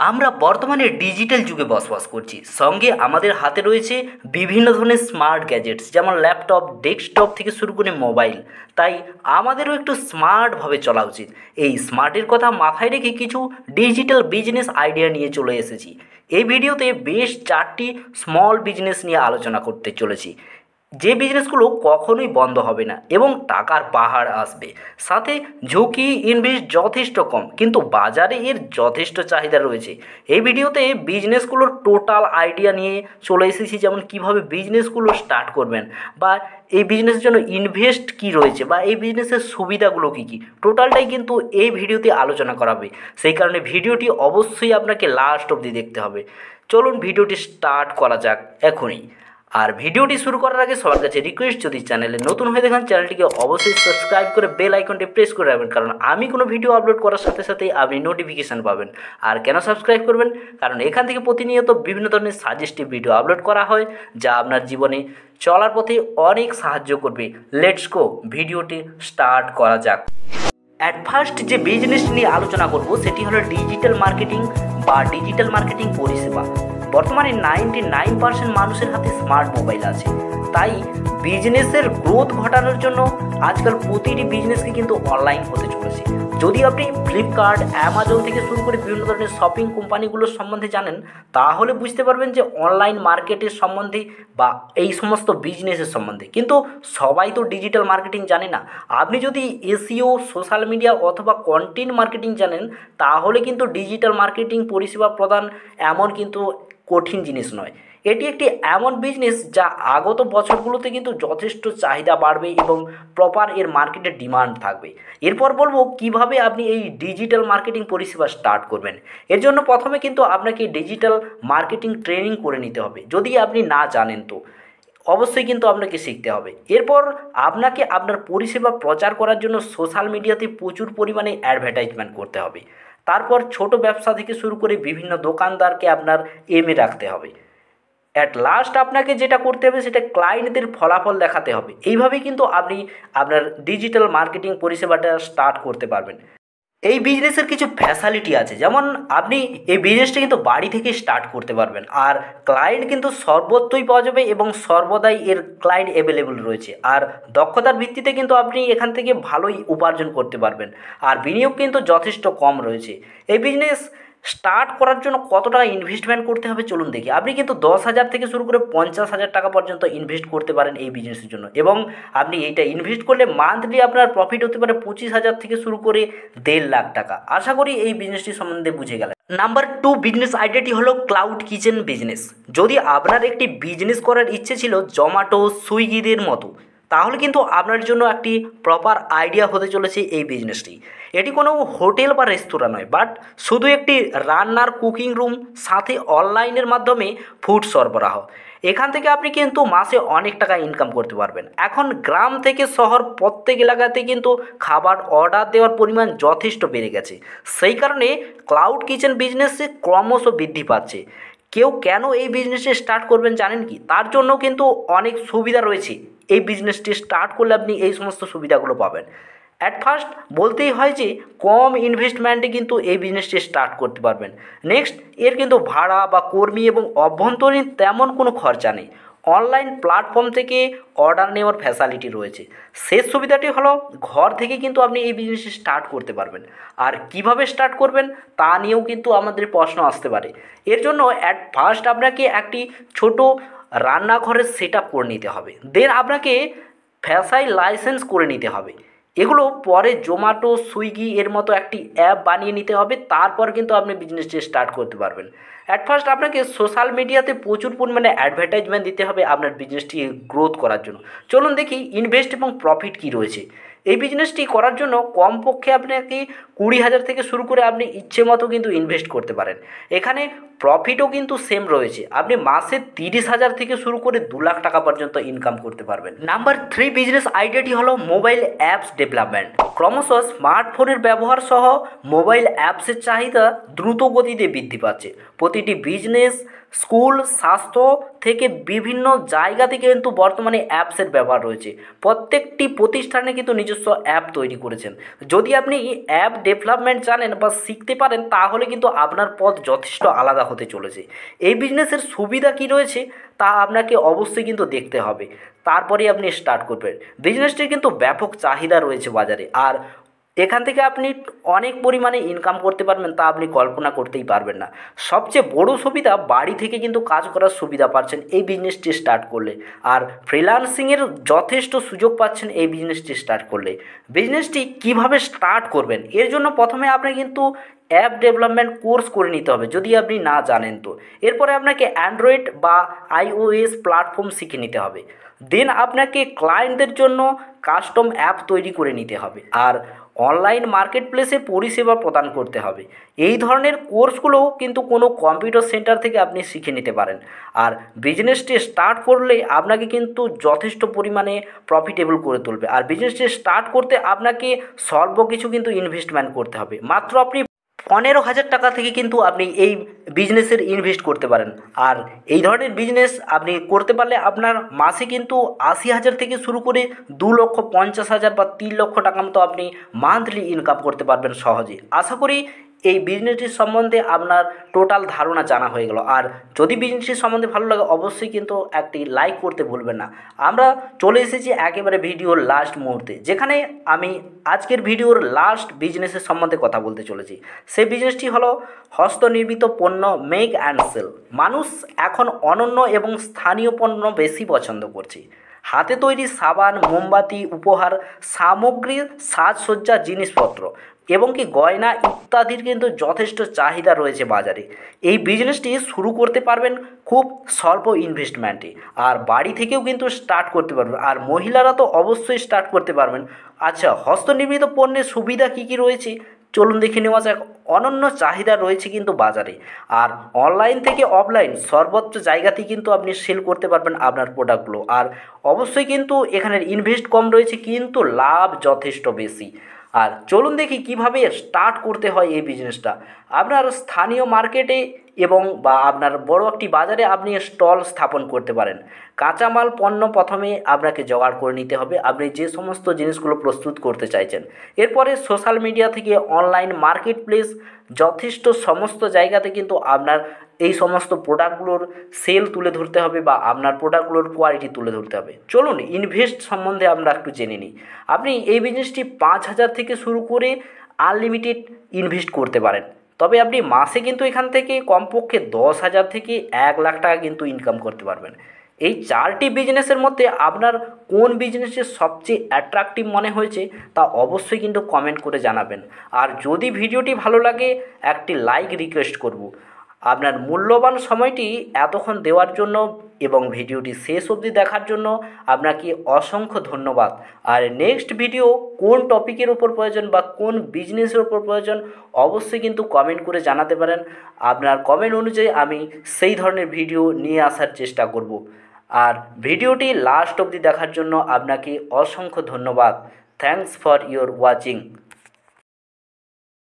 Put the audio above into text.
আমরা বর্তমানে ডিজিটাল যুগে বসবাস করছি, সঙ্গে আমাদের হাতে রয়েছে বিভিন্ন ধরনের স্মার্ট গ্যাজেটস, যেমন ল্যাপটপ, ডেস্কটপ থেকে শুরু করে মোবাইল। তাই আমাদেরও একটু স্মার্টভাবে চলা উচিত। এই স্মার্টের কথা মাথায় রেখে কিছু ডিজিটাল বিজনেস আইডিয়া নিয়ে চলে এসেছি। এই ভিডিওতে বেশ 4টি স্মল বিজনেস নিয়ে আলোচনা করতে চলেছি, যে বিজনেসগুলো কখনোই বন্ধ হবে না এবং টাকার পাহাড় আসবে। সাথে ঝুঁকি, ইনভেস্ট যথেষ্ট কম, কিন্তু বাজারে এর যথেষ্ট চাহিদা রয়েছে। এই ভিডিওতে বিজনেসগুলোর টোটাল আইডিয়া নিয়ে চলে এসেছি, যেমন কিভাবে বিজনেসগুলো স্টার্ট করবেন, বা এই বিজনেসের জন্য ইনভেস্ট কি রয়েছে, বা এই বিজনেসের সুবিধাগুলো কী কী, টোটালটাই কিন্তু এই ভিডিওতে আলোচনা করা হবে। সেই কারণে ভিডিওটি অবশ্যই আপনাকে লাস্ট অবধি দেখতে হবে। চলুন ভিডিওটি স্টার্ট করা যাক এখনই। আর ভিডিওটি শুরু করার আগে সবার কাছে রিকোয়েস্ট, যদি চ্যানেলে নতুন হয়ে দেখেন চ্যানেলটিকে অবশ্যই সাবস্ক্রাইব করে বেল আইকনটি প্রেস করে রাখবেন, কারণ আমি কোনো ভিডিও আপলোড করার সাথে সাথেই আপনি নোটিফিকেশান পাবেন। আর কেন সাবস্ক্রাইব করবেন? কারণ এখান থেকে প্রতিনিয়ত বিভিন্ন ধরনের সাজেস্টিভ ভিডিও আপলোড করা হয়, যা আপনার জীবনে চলার পথে অনেক সাহায্য করবে। লেটস গো, ভিডিওটি স্টার্ট করা যাক। অ্যাট ফার্স্ট যে বিজনেস নিয়ে আলোচনা করব সেটি হলো ডিজিটাল মার্কেটিং বা ডিজিটাল মার্কেটিং পরিষেবা। বর্তমানে 99% মানুষের হাতে স্মার্ট মোবাইল আছে, তাই বিজনেসের গ্রোথ ঘটানোর জন্য আজকাল প্রতিটি বিজনেসকে কিন্তু অনলাইন হতে চলেছে। যদি আপনি ফ্লিপকার্ট, অ্যামাজন থেকে শুরু করে বিভিন্ন ধরনের শপিং কোম্পানিগুলোর সম্বন্ধে জানেন, তাহলে বুঝতে পারবেন যে অনলাইন মার্কেটের সম্বন্ধে বা এই সমস্ত বিজনেসের সম্বন্ধে। কিন্তু সবাই তো ডিজিটাল মার্কেটিং জানে না। আপনি যদি এসইও, সোশ্যাল মিডিয়া অথবা কন্টেন্ট মার্কেটিং জানেন, তাহলে কিন্তু ডিজিটাল মার্কেটিং পরিষেবা প্রদান এমন কিন্তু কঠিন জিনিস নয়। এটি একটি এমন বিজনেস যা আগত বছরগুলোতে কিন্তু যথেষ্ট চাহিদা বাড়বে এবং প্রপার এর মার্কেটের ডিমান্ড থাকবে। এরপর বলবো কিভাবে আপনি এই ডিজিটাল মার্কেটিং পরিষেবা স্টার্ট করবেন। এর জন্য প্রথমে কিন্তু আপনাকে ডিজিটাল মার্কেটিং ট্রেনিং করে নিতে হবে, যদি আপনি না জানেন তো অবশ্যই কিন্তু আপনাকে শিখতে হবে। এরপর আপনাকে আপনার পরিষেবা প্রচার করার জন্য সোশ্যাল মিডিয়াতে প্রচুর পরিমাণে অ্যাডভার্টাইজমেন্ট করতে হবে। তারপর ছোট ব্যবসা থেকে শুরু করে বিভিন্ন দোকানদারকে আপনার এমে রাখতে হবে। অ্যাট লাস্ট আপনাকে যেটা করতে হবে সেটা ক্লায়েন্টদের ফলাফল দেখাতে হবে। এইভাবেই কিন্তু আপনি আপনার ডিজিটাল মার্কেটিং পরিষেবাটা স্টার্ট করতে পারবেন। এই বিজনেসের কিছু ফ্যাসিলিটি আছে, যেমন আপনি এই বিজনেসটা কিন্তু বাড়ি থেকে স্টার্ট করতে পারবেন, আর ক্লায়েন্ট কিন্তু সর্বত্রই পাওয়া যাবে এবং সর্বদাই এর ক্লায়েন্ট অ্যাভেলেবল রয়েছে। আর দক্ষতার ভিত্তিতে কিন্তু আপনি এখান থেকে ভালোই উপার্জন করতে পারবেন, আর বিনিয়োগ কিন্তু যথেষ্ট কম রয়েছে। এই বিজনেস স্টার্ট করার জন্য কত টাকা ইনভেস্টমেন্ট করতে হবে চলুন দেখি। আপনি কিন্তু 10,000 থেকে শুরু করে 50,000 টাকা পর্যন্ত ইনভেস্ট করতে পারেন এই বিজনেসের জন্য, এবং আপনি এইটা ইনভেস্ট করলে মান্থলি আপনার প্রফিট হতে পারে 25,000 থেকে শুরু করে 1.5 লাখ টাকা। আশা করি এই বিজনেসটি সম্বন্ধে বুঝে গেলেন। নাম্বার 2 বিজনেস আইডিয়াটি হলো ক্লাউড কিচেন বিজনেস। যদি আপনার একটি বিজনেস করার ইচ্ছে ছিল জোম্যাটো, সুইগিদের মতো, তাহলে কিন্তু আপনার জন্য একটি প্রপার আইডিয়া হতে চলেছে এই বিজনেসটি। এটি কোনো হোটেল বা রেস্তোরাঁ নয়, বাট শুধু একটি রান্নার কুকিং রুম, সাথে অনলাইনের মাধ্যমে ফুড সরবরাহ। এখান থেকে আপনি কিন্তু মাসে অনেক টাকা ইনকাম করতে পারবেন। এখন গ্রাম থেকে শহর প্রত্যেক এলাকাতে কিন্তু খাবার অর্ডার দেওয়ার পরিমাণ যথেষ্ট বেড়ে গেছে। সেই কারণে ক্লাউড কিচেন বিজনেসে ক্রমশ বৃদ্ধি পাচ্ছে। কেউ কেন এই বিজনেসে স্টার্ট করবেন জানেন কি? তার জন্য কিন্তু অনেক সুবিধা রয়েছে। এই বিজনেসটি স্টার্ট করলে আপনি এই সমস্ত সুবিধাগুলো পাবেন। অ্যাট ফার্স্ট বলতেই হয় যে কম ইনভেস্টমেন্টে কিন্তু এই বিজনেসটি স্টার্ট করতে পারবেন। নেক্সট, এর কিন্তু ভাড়া বা কর্মী এবং অভ্যন্তরীণ তেমন কোনো খরচা নেই। অনলাইন প্ল্যাটফর্ম থেকে অর্ডার নেওয়ার ফ্যাসিলিটি রয়েছে। শেষ সুবিধাটি হলো ঘর থেকে কিন্তু আপনি এই বিজনেসটি স্টার্ট করতে পারবেন। আর কিভাবে স্টার্ট করবেন তা নিয়েও কিন্তু আমাদের প্রশ্ন আসতে পারে। এর জন্য অ্যাট ফার্স্ট আপনাকে একটি ছোট রান্নাঘরের সেট আপ করে নিতে হবে। দেন আপনাকে ফ্যাসাই লাইসেন্স করে নিতে হবে। এগুলো পরে জোম্যাটো, সুইগি এর মতো একটি অ্যাপ বানিয়ে নিতে হবে। তারপর কিন্তু আপনি বিজনেসটি স্টার্ট করতে পারবেন। অ্যাট ফার্স্ট আপনাকে সোশ্যাল মিডিয়াতে প্রচুর পরিমাণে অ্যাডভার্টাইজমেন্ট দিতে হবে আপনার বিজনেসটি গ্রোথ করার জন্য। চলুন দেখি ইনভেস্ট এবং প্রফিট কী রয়েছে। এই বিজনেসটি করার জন্য কমপক্ষে আপনাকে 20,000 থেকে শুরু করে আপনি ইচ্ছে মতো কিন্তু ইনভেস্ট করতে পারেন। এখানে প্রফিটও কিন্তু সেম রয়েছে। আপনি মাসে 30,000 থেকে শুরু করে 2 লাখ টাকা পর্যন্ত ইনকাম করতে পারবেন। নাম্বার 3 বিজনেস আইডিয়াটি হলো মোবাইল অ্যাপস ডেভেলপমেন্ট। ক্রমশ স্মার্টফোনের ব্যবহার সহ মোবাইল অ্যাপসের চাহিদা দ্রুত গতিতে বৃদ্ধি পাচ্ছে। প্রতিটি বিজনেস, স্কুল, স্বাস্থ্য থেকে বিভিন্ন জায়গা থেকে কিন্তু বর্তমানে অ্যাপসের ব্যবহার রয়েছে। প্রত্যেকটি প্রতিষ্ঠানে কিন্তু নিজস্ব অ্যাপ তৈরি করেছেন। যদি আপনি অ্যাপ ডেভেলপমেন্ট জানেন বা শিখতে পারেন তাহলে কিন্তু আপনার পথ যথেষ্ট আলাদা হতে চলেছে। এই বিজনেসের সুবিধা কী রয়েছে তা আপনাকে অবশ্যই কিন্তু দেখতে হবে, তারপরেই আপনি স্টার্ট করবেন। বিজনেসটির কিন্তু ব্যাপক চাহিদা রয়েছে বাজারে, আর এখান থেকে আপনি অনেক পরিমাণে ইনকাম করতে পারবেন তা আপনি কল্পনা করতেই পারবেন না। সবচেয়ে বড় সুবিধা, বাড়ি থেকে কিন্তু কাজ করার সুবিধা পাচ্ছেন এই বিজনেসটি স্টার্ট করলে, আর ফ্রিল্যান্সিংয়ের যথেষ্ট সুযোগ পাচ্ছেন এই বিজনেসটি স্টার্ট করলে। বিজনেসটি কিভাবে স্টার্ট করবেন এর জন্য প্রথমে আপনাকে কিন্তু অ্যাপ ডেভেলপমেন্ট কোর্স করে নিতে হবে যদি আপনি না জানেন তো। এরপরে আপনাকে অ্যান্ড্রয়েড বা iOS প্ল্যাটফর্ম শিখে নিতে হবে। দেন আপনাকে ক্লায়েন্টদের জন্য কাস্টম অ্যাপ তৈরি করে নিতে হবে, আর অনলাইন মার্কেট প্লেসে পরিষেবা প্রদান করতে হবে। এই ধরনের কোর্সগুলোও কিন্তু কোনো কম্পিউটার সেন্টার থেকে আপনি শিখে নিতে পারেন। আর বিজনেসটি স্টার্ট করলে আপনাকে কিন্তু যথেষ্ট পরিমাণে প্রফিটেবল করে তুলবে। আর বিজনেসটি স্টার্ট করতে আপনাকে স্বল্প কিছু কিন্তু ইনভেস্টমেন্ট করতে হবে। মাত্র আপনি 15,000 টাকা থেকে কিন্তু আপনি এই বিজনেসের ইনভেস্ট করতে পারেন। আর এই ধরনের বিজনেস আপনি করতে পারলে আপনার মাসে কিন্তু 80,000 থেকে শুরু করে 2,50,000 বা 3 লক্ষ টাকা মতো আপনি মান্থলি ইনকাম করতে পারবেন সহজে। আশা করি এই বিজনেসটির সম্বন্ধে আপনার টোটাল ধারণা জানা হয়ে গেল। আর যদি বিজনেসটির সম্বন্ধে ভালো লাগে অবশ্যই কিন্তু একটি লাইক করতে ভুলবেন না। আমরা চলে এসেছি একেবারে ভিডিওর লাস্ট মুহূর্তে, যেখানে আমি আজকের ভিডিওর লাস্ট বিজনেসের সম্বন্ধে কথা বলতে চলেছি। সেই বিজনেসটি হলো হস্তনির্মিত পণ্য, মেক অ্যান্ড সেল। মানুষ এখন অনন্য এবং স্থানীয় পণ্য বেশি পছন্দ করছে। হাতে তৈরি সাবান, মোমবাতি, উপহার সামগ্রী, সাজসজ্জা জিনিসপত্র এবং কি গয়না ইত্যাদির কিন্তু যথেষ্ট চাহিদা রয়েছে বাজারে। এই বিজনেসটি শুরু করতে পারবেন খুব স্বল্প ইনভেস্টমেন্টে, আর বাড়ি থেকেও কিন্তু স্টার্ট করতে পারবেন। আর মহিলারা তো অবশ্যই স্টার্ট করতে পারবেন। আচ্ছা, হস্তনির্মিত পণ্যের সুবিধা কী কী রয়েছে চলুন দেখে নেওয়া যাক। অনন্য চাহিদা রয়েছে কিন্তু বাজারে, আর অনলাইন থেকে অফলাইন সর্বত্র জায়গাতেই কিন্তু আপনি সেল করতে পারবেন আপনার প্রোডাক্টগুলো। আর অবশ্যই কিন্তু এখানের ইনভেস্ট কম রয়েছে কিন্তু লাভ যথেষ্ট বেশি। আর চলুন দেখি কিভাবে স্টার্ট করতে হয় এই বিজনেসটা। আপনার স্থানীয় মার্কেটে এবং বা আপনার বড় একটি বাজারে আপনি স্টল স্থাপন করতে পারেন। কাঁচামাল পণ্য প্রথমে আপনাকে জোগাড় করে নিতে হবে, আপনি যে সমস্ত জিনিসগুলো প্রস্তুত করতে চাইছেন। এরপরে সোশ্যাল মিডিয়া থেকে অনলাইন মার্কেট প্লেস যথেষ্ট সমস্ত জায়গাতে কিন্তু আপনার এই সমস্ত প্রোডাক্টগুলোর সেল তুলে ধরতে হবে বা আপনার প্রোডাক্টগুলোর কোয়ালিটি তুলে ধরতে হবে। চলুন ইনভেস্ট সম্বন্ধে আমরা একটু জেনে নিই। আপনি এই বিজনেসটি 5,000 থেকে শুরু করে আনলিমিটেড ইনভেস্ট করতে পারেন, তবে আপনি মাসে কিন্তু এখান থেকে কমপক্ষে 10,000 থেকে 1 লাখ টাকা কিন্তু ইনকাম করতে পারবেন। এই 4টি বিজনেসের মধ্যে আপনার কোন বিজনেসটি সবচেয়ে অ্যাট্রাকটিভ মনে হয়েছে তা অবশ্যই কিন্তু কমেন্ট করে জানাবেন। আর যদি ভিডিওটি ভালো লাগে একটি লাইক রিকোয়েস্ট করব। আপনার মূল্যবান সময়টি এতক্ষণ দেওয়ার জন্য এবং ভিডিওটি শেষ অবধি দেখার জন্য আপনাকে অসংখ্য ধন্যবাদ। আর নেক্সট ভিডিও কোন টপিকের উপর প্রয়োজন বা কোন বিজনেসের উপর প্রয়োজন অবশ্যই কিন্তু কমেন্ট করে জানাতে পারেন। আপনার কমেন্ট অনুযায়ী আমি সেই ধরনের ভিডিও নিয়ে আসার চেষ্টা করব। আর ভিডিওটি লাস্ট অবধি দেখার জন্য আপনাকে অসংখ্য ধন্যবাদ। Thanks for your watching.